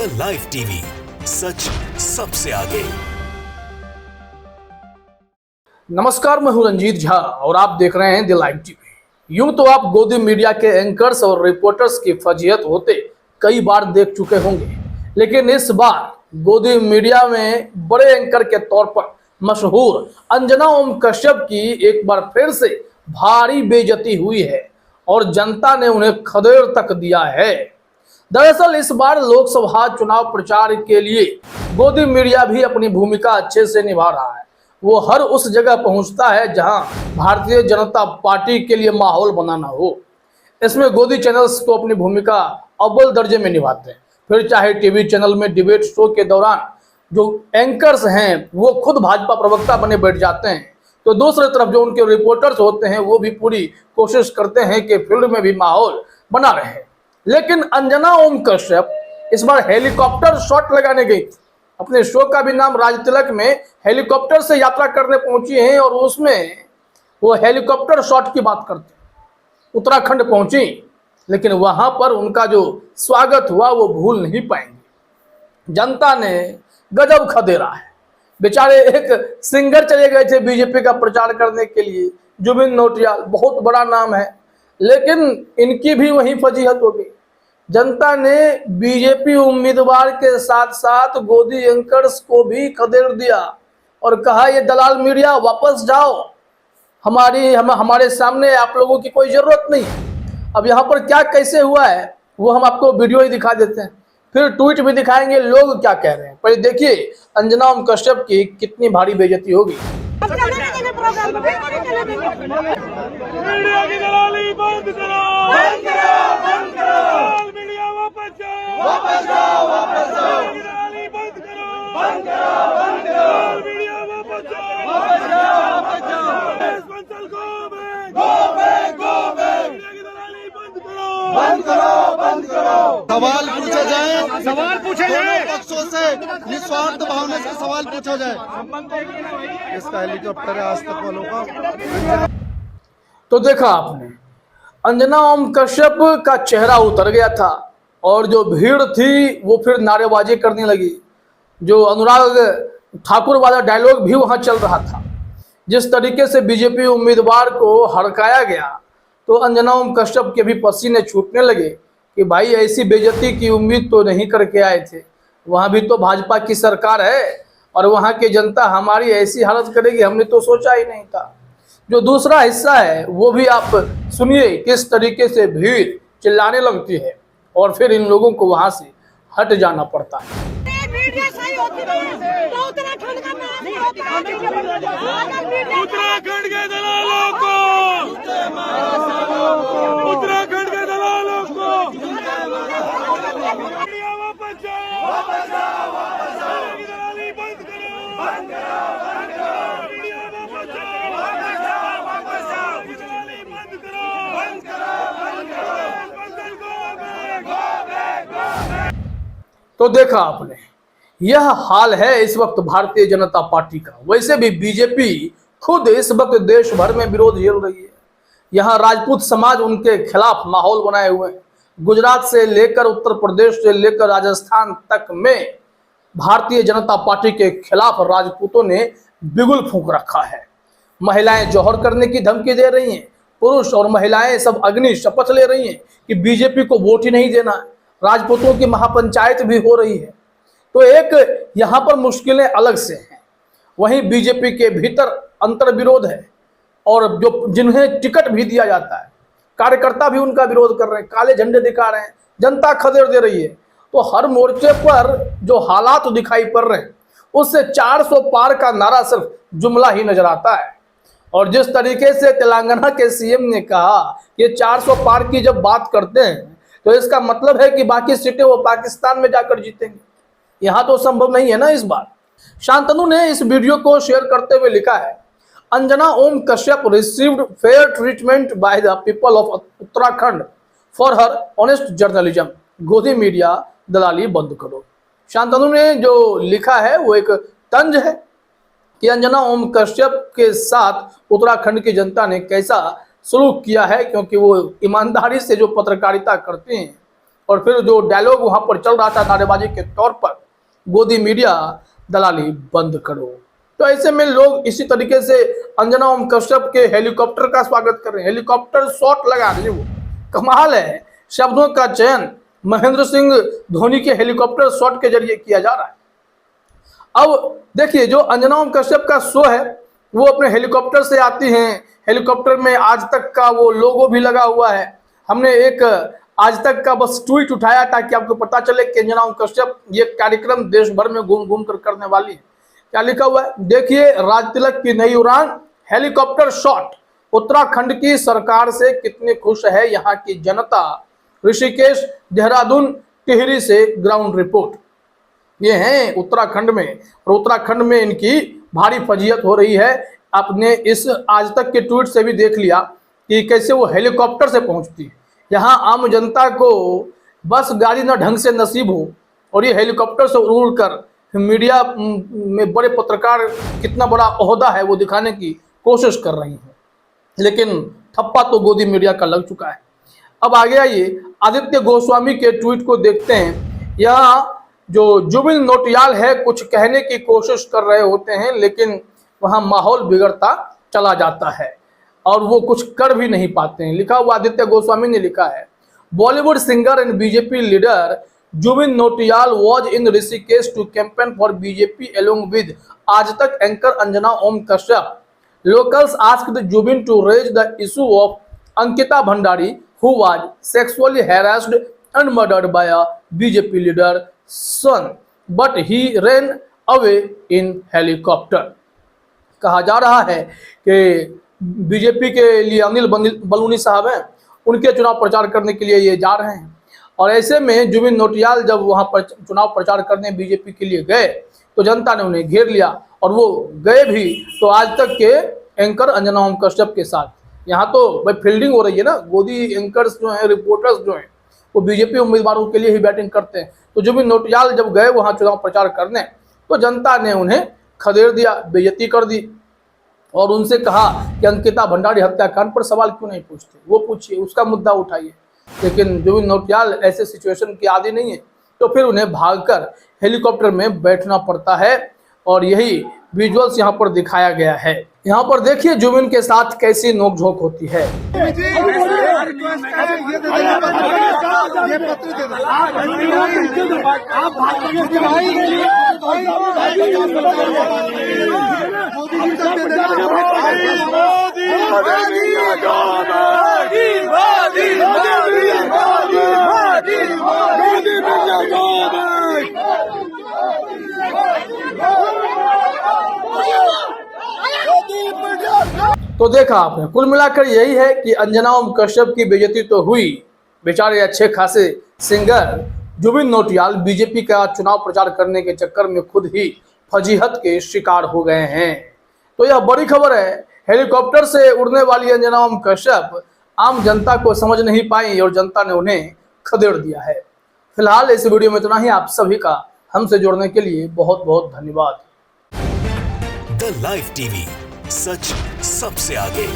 The live TV, सच सबसे आगे। नमस्कार, मैं हूं रंजीत झा और आप देख रहे हैं द लाइव टीवी। यूं तो आप गोदी मीडिया के एंकर्स और रिपोर्टर्स की फजीहत होते कई बार देख चुके होंगे, लेकिन इस बार गोदी मीडिया में बड़े एंकर के तौर पर मशहूर अंजना ओम कश्यप की एक बार फिर से भारी बेइज्जती हुई है और जनता ने उन्हें खदेड़ तक दिया है। दरअसल इस बार लोकसभा चुनाव प्रचार के लिए गोदी मीडिया भी अपनी भूमिका अच्छे से निभा रहा है। वो हर उस जगह पहुंचता है जहां भारतीय जनता पार्टी के लिए माहौल बनाना हो। इसमें गोदी चैनल्स तो अपनी भूमिका अव्वल दर्जे में निभाते हैं। फिर चाहे टीवी चैनल में डिबेट शो के दौरान जो एंकर्स हैं वो खुद भाजपा प्रवक्ता बने बैठ जाते हैं, तो दूसरी तरफ जो उनके रिपोर्टर्स होते हैं वो भी पूरी कोशिश करते हैं कि फील्ड में भी माहौल बना रहे। लेकिन अंजना ओम कश्यप इस बार हेलीकॉप्टर शॉट लगाने गई थी। अपने शो का भी नाम राज तिलक में हेलीकॉप्टर से यात्रा करने पहुंची हैं और उसमें वो हेलीकॉप्टर शॉट की बात करते उत्तराखंड पहुंची, लेकिन वहां पर उनका जो स्वागत हुआ वो भूल नहीं पाएंगे। जनता ने गजब खदेड़ा है। बेचारे एक सिंगर चले गए थे बीजेपी का प्रचार करने के लिए, जुबिन नौटियाल, बहुत बड़ा नाम है, लेकिन इनकी भी वही फजीहत हो गई। जनता ने बीजेपी उम्मीदवार के साथ साथ गोदी एंकर्स को भी खदेड़ दिया और कहा ये दलाल मीडिया वापस जाओ, हमारे सामने आप लोगों की कोई जरूरत नहीं है। अब यहाँ पर क्या कैसे हुआ है वो हम आपको वीडियो ही दिखा देते हैं, फिर ट्वीट भी दिखाएंगे लोग क्या कह रहे हैं। पहले देखिए अंजना ओम कश्यप की कितनी भारी बेइज्जती होगी। मीडिया की दलाली बंद करो, बंद करो, बंद करो। मीडिया वापस जाओ, वापस जाओ, वापस जाओ। दलाली बंद करो, बंद करो, बंद करो। मीडिया वापस जाओ, वापस जाओ, वापस जाओ। Sponsor go back, go back. Media की दलाली बंद करो, बंद करो, बंद करो। सवाल पूछा जाए, सवाल पूछे जाए, पक्षों से निस्वार्थ भावना से सवाल पूछा जाए। इसका हेलीकॉप्टर है आज तक वालों का। तो देखा आपने, अंजना ओम कश्यप का चेहरा उतर गया था और जो भीड़ थी वो फिर नारेबाजी करने लगी। जो अनुराग ठाकुर वाला डायलॉग भी वहां चल रहा था। जिस तरीके से बीजेपी उम्मीदवार को हड़काया गया तो अंजना ओम कश्यप के भी पसीने छूटने लगे कि भाई ऐसी बेइज्जती की उम्मीद तो नहीं करके आए थे। वहां भी तो भाजपा की सरकार है और वहां की जनता हमारी ऐसी हालत करेगी हमने तो सोचा ही नहीं था। जो दूसरा हिस्सा है वो भी आप सुनिए, किस तरीके से भीड़ चिल्लाने लगती है और फिर इन लोगों को वहां से हट जाना पड़ता है। उत्तराखंड के दलालों को, उत्तराखंड के दलालों को मीडिया वापस जाओ, वापस जाओ, वापस जाओ। दलाली बंद करो, बंद करो, बंद करो। मीडिया वापस जाओ, वापस जाओ, वापस जाओ। दलाली बंद करो, बंद करो, बंद करो। Sponsor go back, go back, go back. तो देखा आपने, यह हाल है इस वक्त भारतीय जनता पार्टी का। वैसे भी बीजेपी खुद इस वक्त देश भर में विरोध झेल रही है। यहाँ राजपूत समाज उनके खिलाफ माहौल बनाए हुए हैं। गुजरात से लेकर उत्तर प्रदेश से लेकर राजस्थान तक में भारतीय जनता पार्टी के खिलाफ राजपूतों ने बिगुल फूंक रखा है। महिलाएं जौहर करने की धमकी दे रही हैं। पुरुष और महिलाएं सब अग्नि शपथ ले रही हैं कि बीजेपी को वोट ही नहीं देना है। राजपूतों की महापंचायत भी हो रही है। तो एक यहाँ पर मुश्किलें अलग से हैं। वहीं बीजेपी के भीतर अंतर विरोध है और जो जिन्हें टिकट भी दिया जाता है कार्यकर्ता भी उनका विरोध कर रहे हैं, काले झंडे दिखा रहे हैं, जनता खदेड़ दे रही है। तो हर मोर्चे पर जो हालात दिखाई पड़ रहे हैं उससे 400 पार का नारा सिर्फ जुमला ही नजर आता है। और जिस तरीके से तेलंगाना के सीएम ने कहा ये 400 पार की जब बात करते हैं तो इसका मतलब है कि बाकी सीटें वो पाकिस्तान में जाकर जीतेंगे। यहाँ तो संभव नहीं है ना इस बार। शांतनु ने इस वीडियो को शेयर करते हुए लिखा है, Anjana Om Kashyap received fair treatment by the people of Uttarakhand for her honest journalism. गोदी मीडिया दलाली बंद करो। शांतनु ने जो लिखा है वो एक तंज है कि अंजना ओम कश्यप के साथ उत्तराखंड की जनता ने कैसा सलूक किया है, क्योंकि वो ईमानदारी से जो पत्रकारिता करते हैं और फिर जो डायलॉग वहां पर चल रहा था नारेबाजी के तौर पर, गोदी मीडिया दलाली बंद करो। तो ऐसे में लोग इसी तरीके से अंजना ओम कश्यप के हेलीकॉप्टर का स्वागत कर रहे हैं, हेलीकॉप्टर शॉट लगा रहे हैं। वो कमाल है, शब्दों का चयन महेंद्र सिंह धोनी के हेलीकॉप्टर शॉट के जरिए किया जा रहा है। अब देखिए, जो अंजना ओम कश्यप का शो है वो अपने हेलीकॉप्टर से आती हैं। हेलीकॉप्टर में आज तक का वो लोगो भी लगा हुआ है। हमने एक आज तक का बस ट्वीट उठाया ताकि आपको पता चले कि अंजना ओम कश्यप ये कार्यक्रम देश भर में घूम घूम कर करने वाली है। क्या लिखा हुआ है देखिए, राज तिलक की नई उड़ान, हेलीकॉप्टर शॉट, उत्तराखंड की सरकार से कितनी खुश है यहाँ की जनता, ऋषिकेश देहरादून टिहरी से ग्राउंड रिपोर्ट। ये हैं उत्तराखंड में, और उत्तराखंड में इनकी भारी फजीयत हो रही है। आपने इस आज तक के ट्वीट से भी देख लिया कि कैसे वो हेलीकॉप्टर से पहुंचती है। यहाँ आम जनता को बस गाड़ी न ढंग से नसीब हो और ये हेलीकॉप्टर से उड़कर मीडिया में बड़े पत्रकार कितना बड़ा ओहदा है वो दिखाने की कोशिश कर रही हैं, लेकिन ठप्पा तो गोदी मीडिया का लग चुका है। अब आगे आइए, आदित्य गोस्वामी के ट्वीट को देखते हैं। यहाँ जो जुबिन नौटियाल है कुछ कहने की कोशिश कर रहे होते हैं, लेकिन वहां माहौल बिगड़ता चला जाता है और वो कुछ कर भी नहीं पाते हैं। लिखा हुआ आदित्य गोस्वामी ने लिखा है, Bollywood singer and BJP leader Jubin Nautiyal was in Rishikesh to campaign for BJP along with Aaj Tak anchor Anjana Om Kashyap. Locals asked Jubin to raise the issue of Ankita Bhandari who was sexually harassed and murdered by a BJP leader son, but he ran away in helicopter। कहा जा रहा है कि BJP के लिए अनिल बलूनी साहब हैं, उनके चुनाव प्रचार करने के लिए ये जा रहे हैं। और ऐसे में जुबिन नौटियाल जब वहां पर चुनाव प्रचार करने बीजेपी के लिए गए तो जनता ने उन्हें घेर लिया और वो गए भी तो आज तक के एंकर अंजना ओम कश्यप के साथ। यहाँ तो भाई फील्डिंग हो रही है ना, गोदी एंकर्स जो हैं, रिपोर्टर्स जो हैं, वो बीजेपी उम्मीदवारों के लिए ही बैटिंग करते हैं। तो जुबिन नौटियाल जब गए वहां चुनाव प्रचार करने तो जनता ने उन्हें खदेड़ दिया, बेइज्जती कर दी और उनसे कहा कि अंकिता भंडारी हत्याकांड पर सवाल क्यों नहीं पूछते, वो पूछिए, उसका मुद्दा उठाइए। लेकिन जुबिन नौटियाल ऐसे सिचुएशन के आदी नहीं है, तो फिर उन्हें भागकर हेलीकॉप्टर में बैठना पड़ता है और यही विजुअल्स यहाँ पर दिखाया गया है। यहाँ पर देखिए जुबिन के साथ कैसी नोकझोंक होती है। तो देखा आपने, कुल मिलाकर यही है कि अंजना ओम कश्यप की बेइज्जती तो हुई, बेचारे अच्छे खासे सिंगर जुबिन नौटियाल बीजेपी का चुनाव प्रचार करने के चक्कर में खुद ही फजीहत के शिकार हो गए हैं। तो यह बड़ी खबर है, हेलीकॉप्टर से उड़ने वाली अंजना ओम कश्यप आम जनता को समझ नहीं पाई और जनता ने उन्हें खदेड़ दिया है। फिलहाल इस वीडियो में इतना ही। आप सभी का हमसे जुड़ने के लिए बहुत बहुत धन्यवाद। द लाइव टीवी, सच सबसे आगे।